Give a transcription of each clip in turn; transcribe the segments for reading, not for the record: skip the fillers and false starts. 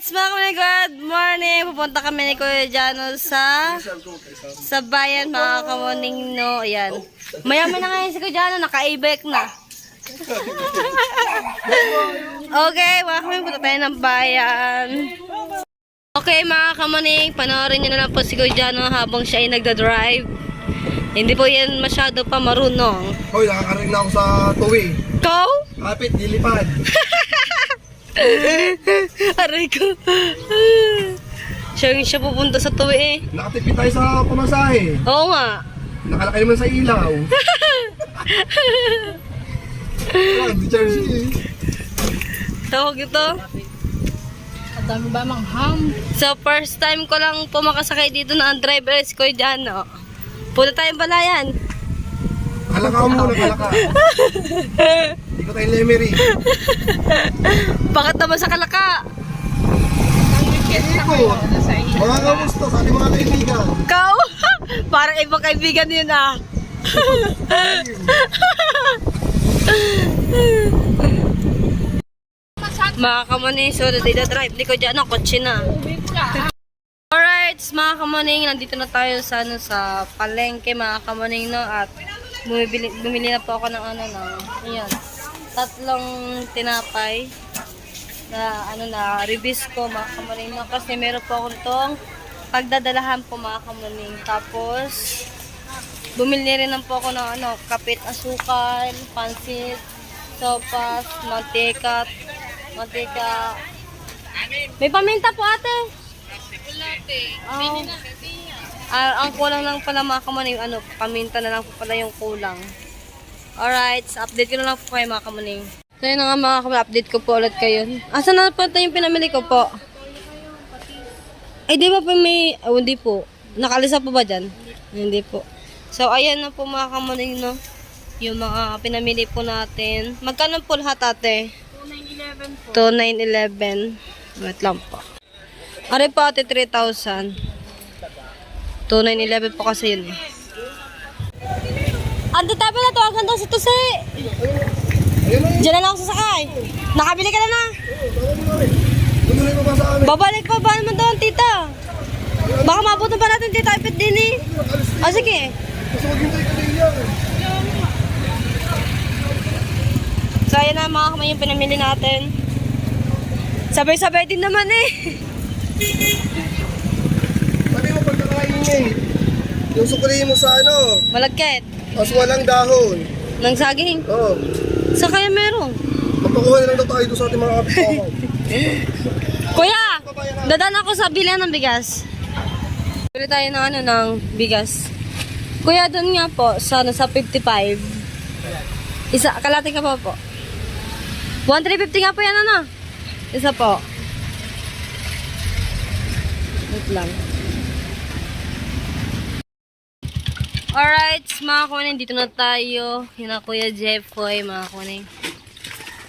Mga good morning. Pupunta kami ni Kuya Jano sa bayan, mga kamoning, no. Ayan. Mayaman na ngayon si Kuya Jano, naka-e-bike na. Okay, mga kamoning, punta tayo ng bayan. Okay, mga kamoning, panoorin nyo na lang po si Kuya Jano habang siya ay nagda-drive. Hindi po yan masyado pa marunong. Hoy, nakakarinig na ako sa tuwi. Ikaw? Kapit, dilipad. Aray ko. Siya pupunta sa tuwi eh. Nakatipid tayo sa pumasahe. Oo nga. Nakalakay naman sa ilaw. Di Jersey. Tawag ito. Ang dami ba mangham? So first time ko lang po makasakay dito na ang driver is Kuya Jano. Punta tayong balayan. Kalaka mo muna, kalaka. Hindi ko tayong lemery. Bakit naman sa Kalaka? Hindi ko. Mga kamusta sa ating mga kaibigan. Ikaw? Parang ibang kaibigan yun ah. Mga kamoning, so drive ni Kuya Jano, kotse na. Alright, mga kamoning, nandito na tayo sa sa palengke, mga kamoning, no, at bumili na po ako ng ayan, 3 tinapay na ribisco, mga kamoning, no, kasi meron po ako nitong pagdadalahan po, mga kamoning. Tapos bumili rin po ako ng kapit, asukal, pansit, sopas, mantika. May paminta po, ate. Ang kulang lang pala, mga kamoning, paminta na lang po pala yung kulang. Alright, so update ko na lang po kayo, mga kamoning. So yun na nga, mga kamoning, update ko po ulit kayo. Asan na po yung pinamili ko po? Ay, di ba po may, hindi po. Nakalisa po ba dyan? Hindi po. So ayan na po, mga kamoning, no? Yung mga pinamili po natin. Magkano po lahat, ate? 2,911 po. 2,911. Wait lang po. Ari po, ate, 3,000. 2,911 po kasi yun eh. Ante, tabi na to. Ang ganda si Tuse. Diyan na lang ako sasakay. Nakabili ka na na. Babalik pa ba naman doon, tita? Baka mabutan pa natin, tita. Ipit din eh. O, sige. So, ayan na, mga kamay yung pinamili natin. Sabay-sabay din naman eh. Sabi mo, pagkakain niya eh. Yung sukuli mo sa Malagkit. mas walang dahon. Nang saging. Oo. Sa kaya meron. Magpakuha na lang daw tayo doon sa ating mga kapitbahay. Kuya, dadaan ako sa bilihan ng bigas. Bili tayo ng ng bigas. Kuya, doon nga po, sa 55. Kalate ka po. 1,350 nga po yan, Isa po. Wait lang. Alright, mga kuning, dito na tayo. Hina Kuya Jeffoy, mga kuning.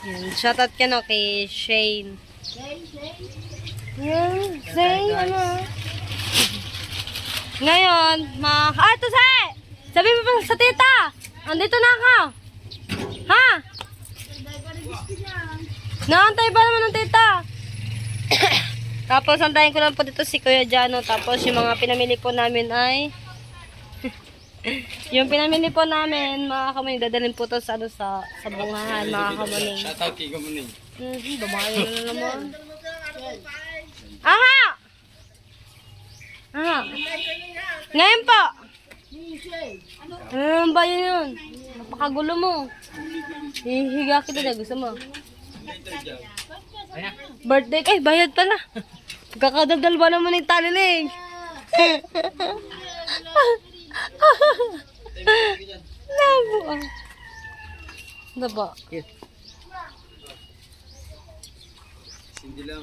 Yan. Shoutout ka kay Shane. Yan, Shane, Ngayon, ito sabi mo pa sa tita! Andito na ako! Ha? Naantay ba naman ng tita? Tapos, antayin ko lang po dito si Kuya Jano. Tapos, yung mga pinamili po namin ay yung pinamili po namin, mga kamuning, dadalhin po to sa bungahan, mga kamuning. Shoutout kay Kamuning. Babae na naman. Aha! Ngayon po! Ano ba yun? Napakagulo mo. Hihiga kita na, gusto mo? Birthday, bayad pala. Kakadaldal ba naman yung taliling? Nabo.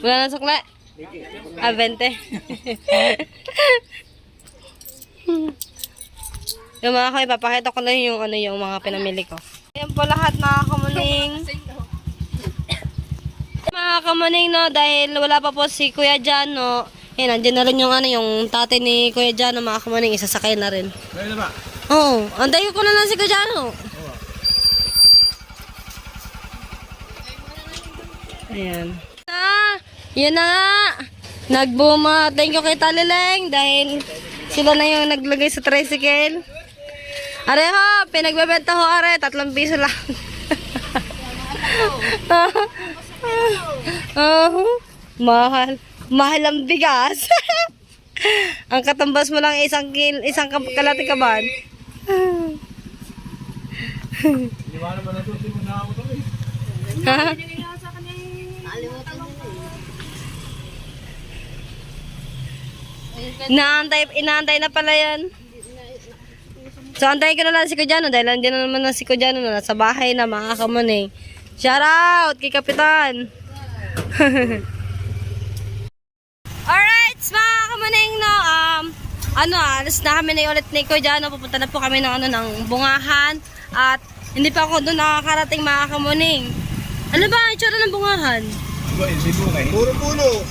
Wala na sukla? 20. Yung mga kayo, papakita ko lang yung yung mga pinamili ko. Ayan po lahat, mga kamuning. Mga kamuning, no, dahil wala pa po si Kuya Jano. Ayan, nandiyan na rin yung tatay ni Kuya Jano, mga kamuning, isasakay na rin. Ngayon na ba? Oo, antayin ko na lang si Kuya Jano. Ayan. Yan na nga. Nagbuma. Thank you kay Talileng dahil sila na yung naglagay sa tricycle. Are ho, pinagbebenta ho are, 3 piso lang. Mahal. Mahal ang bigas. Ang katambas mo lang isang kalati kaban. Iniwanan mo na ito, hindi mo na ako ito eh. Inaantay na pala yan. So, antayin ko na lang si Kudyano dahil nandiyan na naman na si Kudyano na nasa bahay na mga kamuning. Shout out kay Kapitan! Alright, mga kamuning, no, alas na kami na ulit ni Kudyano. Pupunta na po kami ng bungahan at hindi pa ako doon nakakarating mga kamuning. Ano ba ang itsura ng bungahan? Puro puno.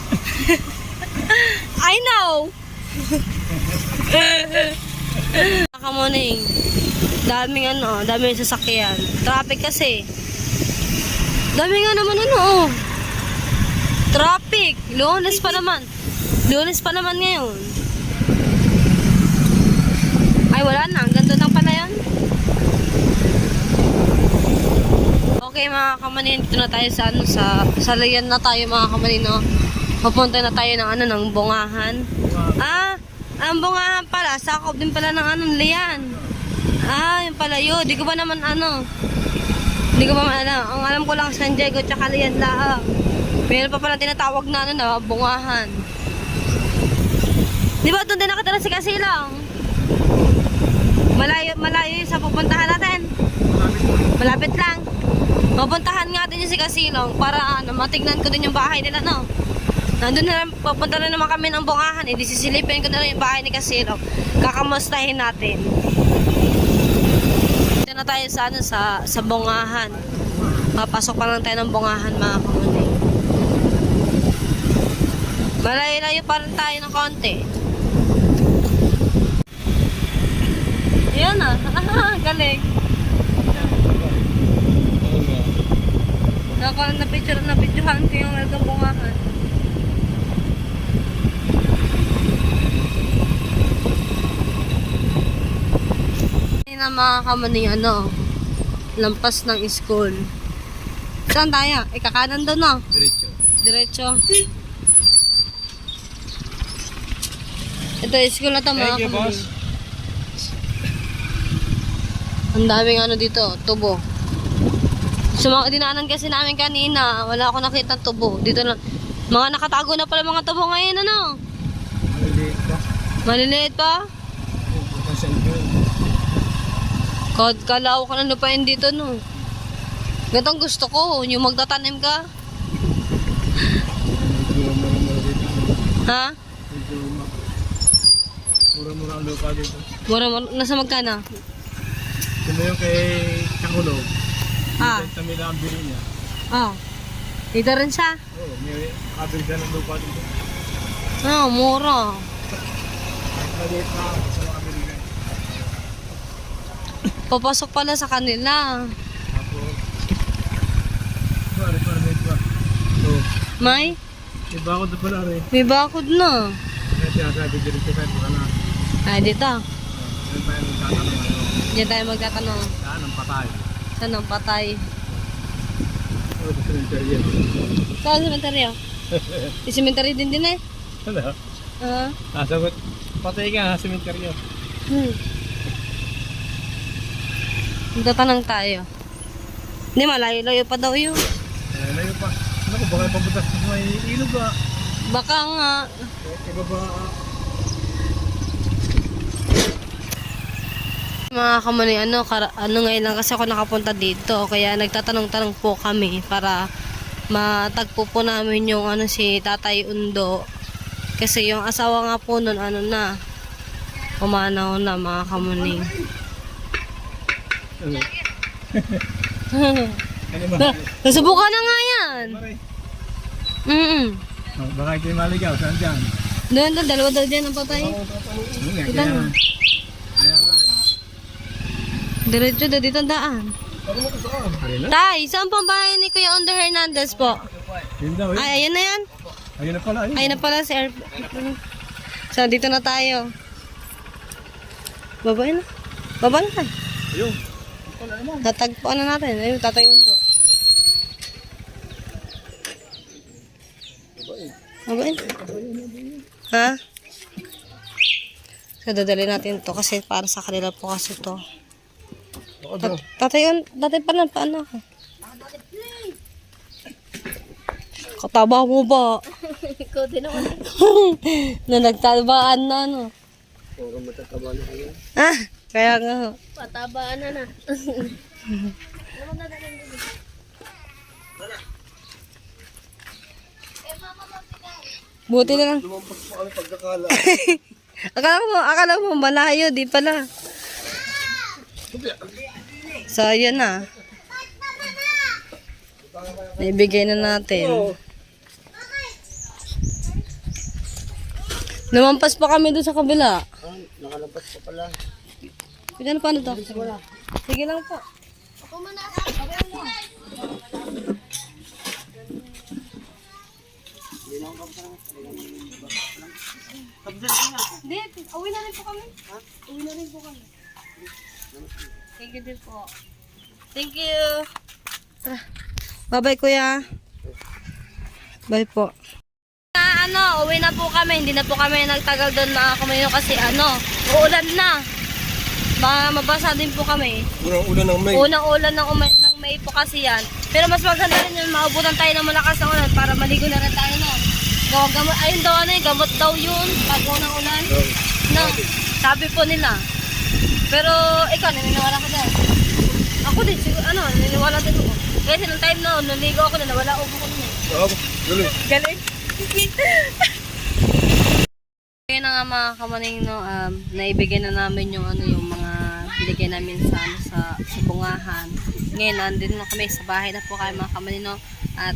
I know! Kamuning, daming sasakyan. Traffic kasi. Dami nga naman traffic. Lunes pa naman ngayon. Ay, wala na. Ang ganda lang pala yan. Okay, mga kamuning, dito na tayo sa layan na tayo, mga kamuning, no? Papunta na tayo ng bungahan. Ang bungahan pala, sakop din pala ng liyan. Yung pala yun. Di ko ba naman alam. Ang alam ko lang San Diego tsaka liyan lang. Meron pa pala tinatawag na bungahan. Di ba doon din nakatira si Kasilang? Malayo yun sa pupuntahan natin. Malapit lang. Mapuntahan nga din yung si Kasilang para matignan ko din yung bahay nila, no? Nandun na, papunta na naman kami ng bungahan. Hindi sisilipin ko na rin yung bahay ni Kasilo. Kakamustahin natin. Dito na tayo sa bungahan. Papasok pa lang tayo ng bungahan, mga kamuning. Malayo-layo pa rin tayo ng konti. Ayan na. Galing. Na-picturehan ko yung welcome bungahan. Na mga kamuning, lampas ng school. Saan tayo? Kakanan doon, no? Diretso. Ito, school na to, mga kamuning. Ang daming dito, tubo. Dinaanan kasi namin kanina, wala ako nakita tubo. Dito lang, mga nakatago na pala mga tubo ngayon, Maliliit pa? Kalaw ka na lupain dito, no? Gantong gusto ko, yung magtatanim ka. Ha? Mura-mura ang lupa dito. Nasa magkana? Kung yung kay Kakulog, Ah. Tamila ang bili niya. Dito rin siya? Oo, may kabili siya ng lupa dito. Mura. Maliit na sa mga bili niya. Papasok pala sa kanila. Tapos, requirement pa. So, May bakod na pala rin. May bakod na. Kaya sinasabi dito sa buka na. Ay, dito. Yan tayo magtatanong Diyan tayo magtatanong. Saan ang patay? Saan ang patay? Oo, sa cemetery yan. Saan sementeryo? Yung sementeryo din eh. Ano? Sagot. Patay ka, cemetery yan. Magtatanong tayo. Hindi, malayo-layo pa daw yun. Layo pa. Ano ko, baka pabutas sa may ilog ba? Baka nga. Iba ba? Mga kamuning, ngayon lang kasi ako nakapunta dito. Kaya nagtatanong-tanong po kami para matagpo po namin yung si Tatay Undo. Kasi yung asawa nga po nun, umanaw na, mga kamuning. Ano? Ano ba? Nasubukan na nga yan. Baka ito'y maligaw. Saan dyan? Doon, dalawa daw dyan ang patay. Kita mo. Diretso daw dito ang daan. Tay, saan pong bahay ni Kuya Ondo Hernandez po? Yun daw eh. Ay, ayan na yan. Ayun na pala, ayun. Ayun na pala si So, dito na tayo. Baba na. Baba na tayo. Ayun. Tatagpuan na natin. Ayun, Tatay Undo. Baba na. Ha? So, dadali natin to kasi para sa kanila po kasi to. Tatay pala, paano ako? Kataba mo ba? Ikaw din ako. Na nagtabaan na, ano? Oo, matataba na kayo. Ah, kaya nga. Patabaan na na. Buti na lang. Lumampas pa kami pagkakala. Akala mo malayo, di pala. So, yun na. Naibigay na natin. Lumampas pa kami doon sa kabila. Nakalampas pa pala. Pwede na paano to? Sige lang po. Hindi, uwi na rin po kami. Uwi na rin po kami. Thank you din po. Thank you. Tara. Bye-bye, kuya. Bye po. Uwi na po kami. Hindi na po kami nagtagal doon mga kamunino kasi uulan na. Mabasa din po kami. Unang-ulan ng May. Unang-ulan ng May po kasi yan. Pero mas maganda rin yung maubutan tayo ng malakas na ulan para maligo na rin tayo, no? Ayun daw, gamot daw yun pag unang ulan. No, sabi po nila. Pero ikaw, naniniwala ka dyan? Ako din, siguro, naniniwala din ako. Kasi nung time na, naligo ako na nawala ubo ko nun eh. Oo, galing. Galing. Kaya na nga mga kamaning, no, naibigay na namin yung yung mga binigay namin sa bungahan. Ngayon, nandito na kami sa bahay na po kayo mga kamaning, no, at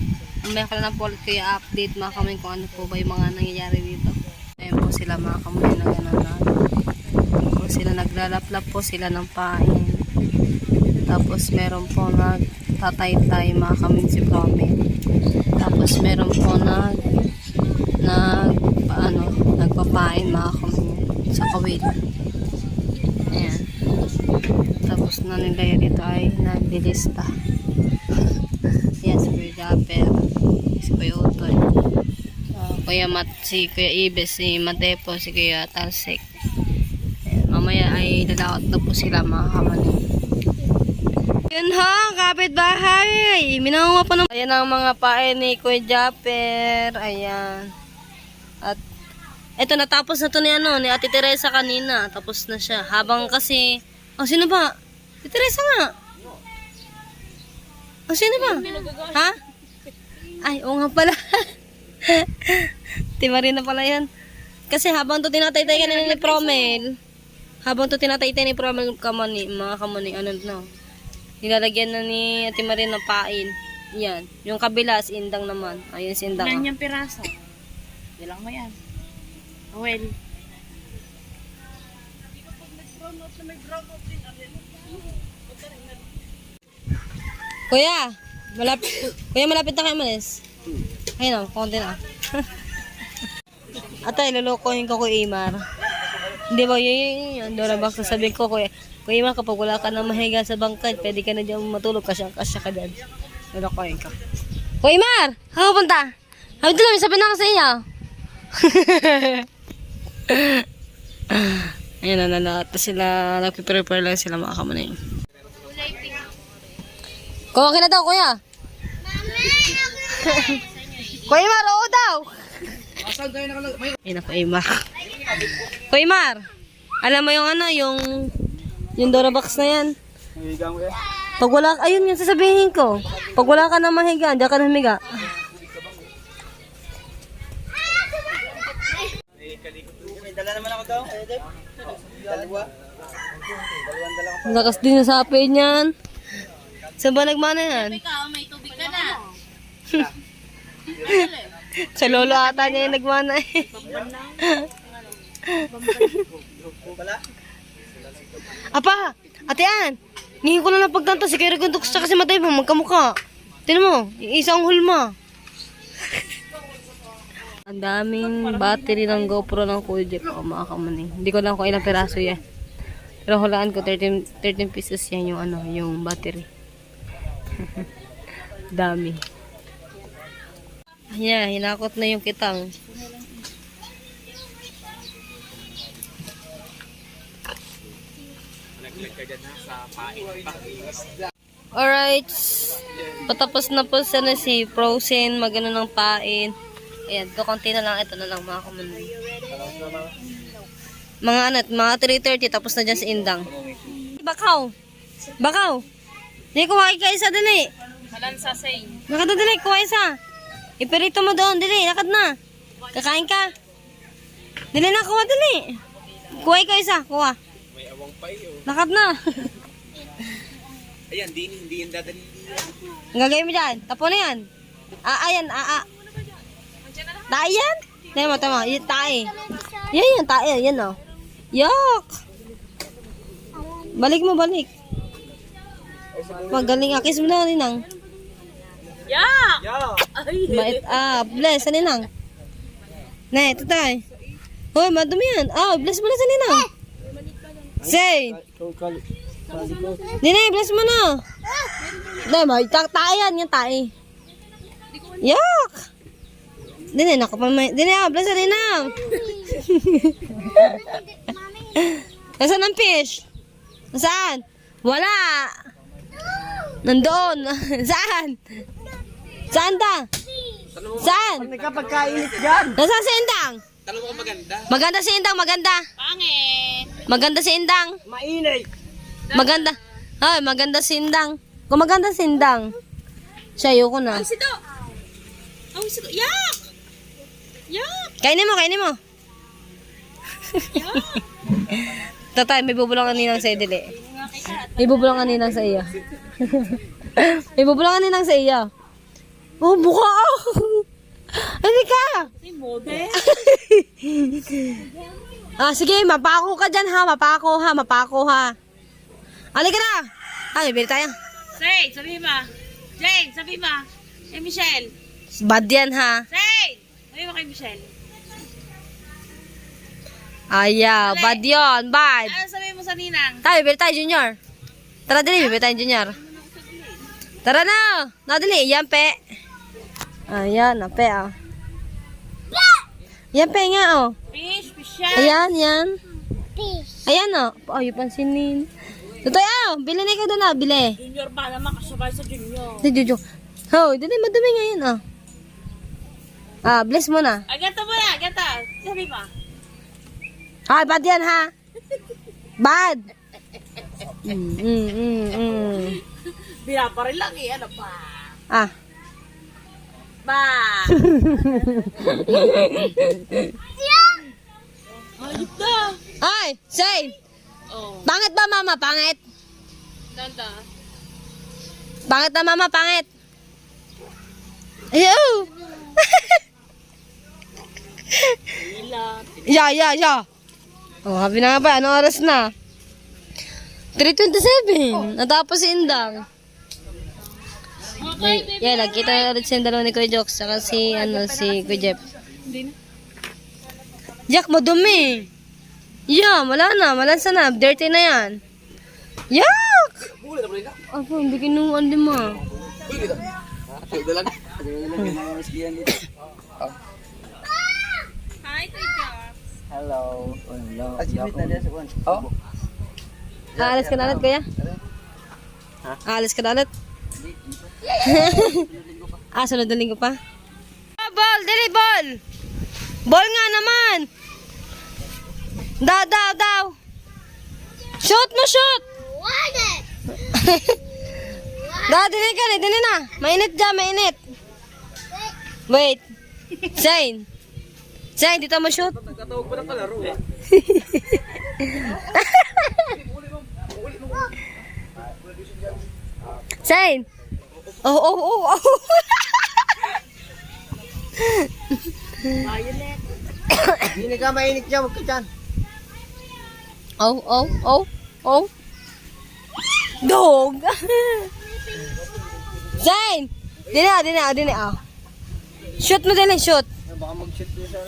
may ko lang po ulit kayo update mga kamaning kung ano po ba yung mga nangyayari dito. Ayun po sila mga kamaning na gano'n na. Po sila naglalaplap po sila ng pain. Tapos meron po nagtatay-tay mga kamaning si Promel. Tapos meron po nagpapain mga kamaning sa kawil. Ayan. Tapos na nila dito ay naglilista. Yan, si Kuya Japper, si Kuya Utoy, Kuya si Kuya Ibes, si Matepo, si Kuya Talsik. Ayan, mamaya ay lalakot na po sila mga kamaning. Yun ha, kapitbahay. Minangunga pa naman. Ayan ang mga pae ni Kuya Japper. Ayan. At eto, natapos na to ni Ate Teresa kanina. Tapos na siya. Habang kasi, sino ba? Si Teresa nga. Sino ba? Ha? Ay, oo nga pala. Timarina pala yan. Kasi habang to tinataytay ka ni Promel, mga kamani, nilalagyan na ni Ate Marina ng pain. Yan. Yung kabila, si Indang naman. Ayun, si Indang. Ilan yung piraso? Bilang mo yan. Well. Kuya, malapit na kayo malis. Ayun o, konti na. Atay, lulukohin ko Kuya Imar. Hindi ba yun? Dora bang sasabihin ko, Kuya Imar, kapag wala ka na mahiga sa bangkad, pwede ka na dyan matulog, kasya ka dyan. Lulukohin ka. Kuya Imar, saan punta? Sabi lang, sabi na ka sa iyo. Ayun na, sila, nagpiprepare lang sila mga kamanay. Kumakin na daw, kuya. Kuya Imar, oo daw. Ayun na, Kuya Imar. Kuya Imar, alam mo yung yung Dorabox na yan. Pag wala, ayun yung sasabihin ko. Pag wala ka na mahiga, diyan ka na humiga. Dala naman ako daw. Dalawa. Lakas din sa sapi niyan. Saan ba nagmana yan? Ikaw, may tubig ka na. Sa lolo ata niya yung nagmana eh. Apa, ate Ann, ngayon ko lang napagtanto si Kuya Reguntok sa kasi matay mo, magkamukha. Tinan mo, yung isang hulma. Ang daming battery ng GoPro ng Kuya Jeff. Oh, mga kamaning. Hindi ko lang kung ilang peraso yan. Pero hulaan ko 13 pieces yan yung ano, yung battery. Dami. Ayan, hinakot na yung kitang. Alright. Patapos na po sana si Frozen, magano ng pain. Ayan, kukunti na lang. Ito na lang mga kamaning. Mga anat, mga 3:30 tapos na dyan si Indang. Bakaw. Bakaw. Dili kuha ka isa dali. Malansa say. Nakad na dali, kuha isa. Iperito mo doon, dali, nakad na. Kakain ka. Dali na, kuha dali. Kuha ka isa, kuha. May awang pa iyo. Nakad na. Ayan, hindi yung dadalhin. Ang gagawin mo dyan, tapo na yan. Ayan, Tae yan? Tama, yung tae. Yan, tae, yan o. Yok! Balik mo, balik. Magaling, akis mo na, Ninang. Yeah! Bait, bless, sa Ninang. Ne, ito tayo. Hoy, madumi yan. Bless mo na sa Ninang. Say! Dine, bless mo na. Dine, tae yan, yung tae. Yok! Dine, nakapamay. Dine, bless sa Ninang. Nasaan ang fish? Nasaan? Wala. Nandoon. Saan? Saan ta? Saan? Nagkapagkainit dyan. Nasaan si Indang? Tanong mo maganda. Maganda si Indang, maganda. Pangit! Maganda si Indang. Mainit. Maganda. Ay, maganda si Indang. Kung maganda si Indang. Siya, ayoko na. Sito! Oh, sito! Yak! Yak! Kainin mo. Tatay, may bubulangan ninang sa dili. May bubulangan ninang sa iya. May bubulangan ninang sa iya. Oh, buka! Hindi ka! Si model? Sige, mapako ka dyan ha. Mapako ha. Halika na! Ay, bili tayo. Say, sabi ba? Jane, sabi ba? Eh, Michelle. Bad yan ha. Say! Sabi mo kay Michelle. Bad yun, bad. Ano sabi mo sa Ninang? Tayo, bibili tayo, Junior. Tara, dali, bibili tayo, Junior. Tara na. Nadali, yan, pe. Ayan, pe, Yan, pe nga, Fish, Michelle. Ayan. Ayan, Ay, pansinin. Tutoy, bili na ikaw doon, bili. Junior ba naman? Kasabay sa junior. Di, Jojo. Dali, madumi ngayon, bless mo na. Agata mo na, agata. Sabi mo. Bad yan, ha? Bad. Binaparil lang eh, ano pa? Ba! Ayop na! Ay, say! Oh. Pangit ba, mama? Pangit? Ganda. Pangit na, mama? Pangit? Ayaw! Yeah. Habi na nga ba? Anong oras na? 3:27. Natapos si Indang. Nagkita na ulit siya dalawa ni Kuya Jokes saka si Kuya Jeff. Jack, madumi. Wala na. Malansa na. Dirty na yan. Yak! Ako, hindi kinuhaan din mo. Hi, Kuya Jock. Hello. Aalis ka na ulit, Kuya? Aalis ka na ulit? Sunod na linggo pa? Ball! Dali, ball! Ball nga naman! Daw! Shoot mo, shoot! Dili na. Mainit dyan, mainit. Wait. Zane, dito mo shoot. Nagkatawag pa ng kalaro. Zane. Oh. Violet. Hindi ka mainit dyan, huwag ka dyan. Oh. Dog. Zane. Dili. Shoot mo dili, shoot. baka mag-shoot doon sa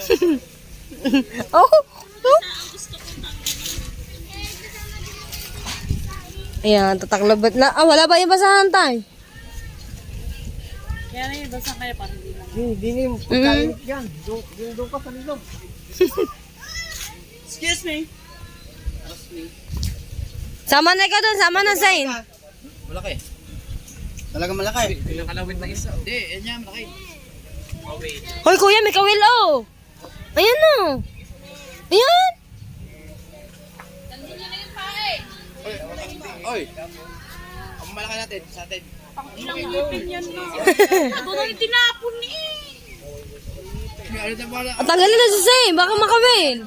Oh! Ayan, tataklobat na. Ah, wala ba yung basahan tayo? Kaya na yun, basta kaya parang hindi lang. Hindi na yung pagkain yan. Doon ka sa nilog. Excuse me. Sama na ikaw doon, sama na Zain. Malaki. Talaga malaki. Pinakalawin na isa. Hindi, yan yan, malaki. Hoy kuya, may kawil oh. Ayan oh. Ayan. Oy! Ang malaki natin, sa atin. Ilang ngipin yan na. Ito na yung tinapon ni Ano na pala? At tanggalin na si Zain, baka makawil.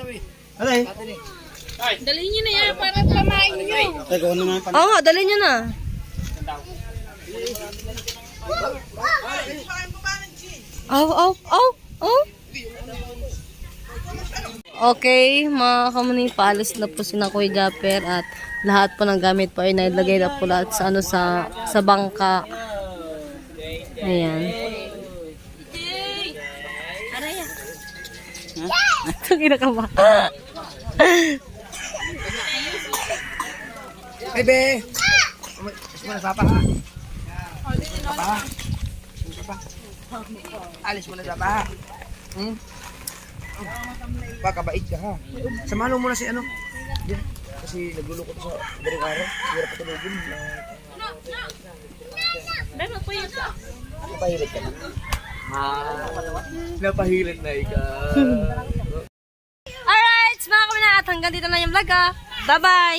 Ano eh? Dalhin nyo na yan para pamain nyo. Teka, ano naman pa? Oo nga, dali nyo na. Oh. Okay, mga kamuning, paalis na po si Kuya Japper at lahat po ng gamit po ay nailagay na po lahat sa ano sa bangka. Ayan. Ito kinakaba. Ay, be! Alis mo na sa paha. Alis mo na sa paha. Pagkabait ka ha. Samahan mo na si ano. Yan. Kasi naglulukot sa daring araw. Hirap patulogin. Meron po yun sa. Napahilit ka na. Napahilit na ikaw. Alright, mga kamuning, at hanggang dito na yung vlog ah. Bye-bye!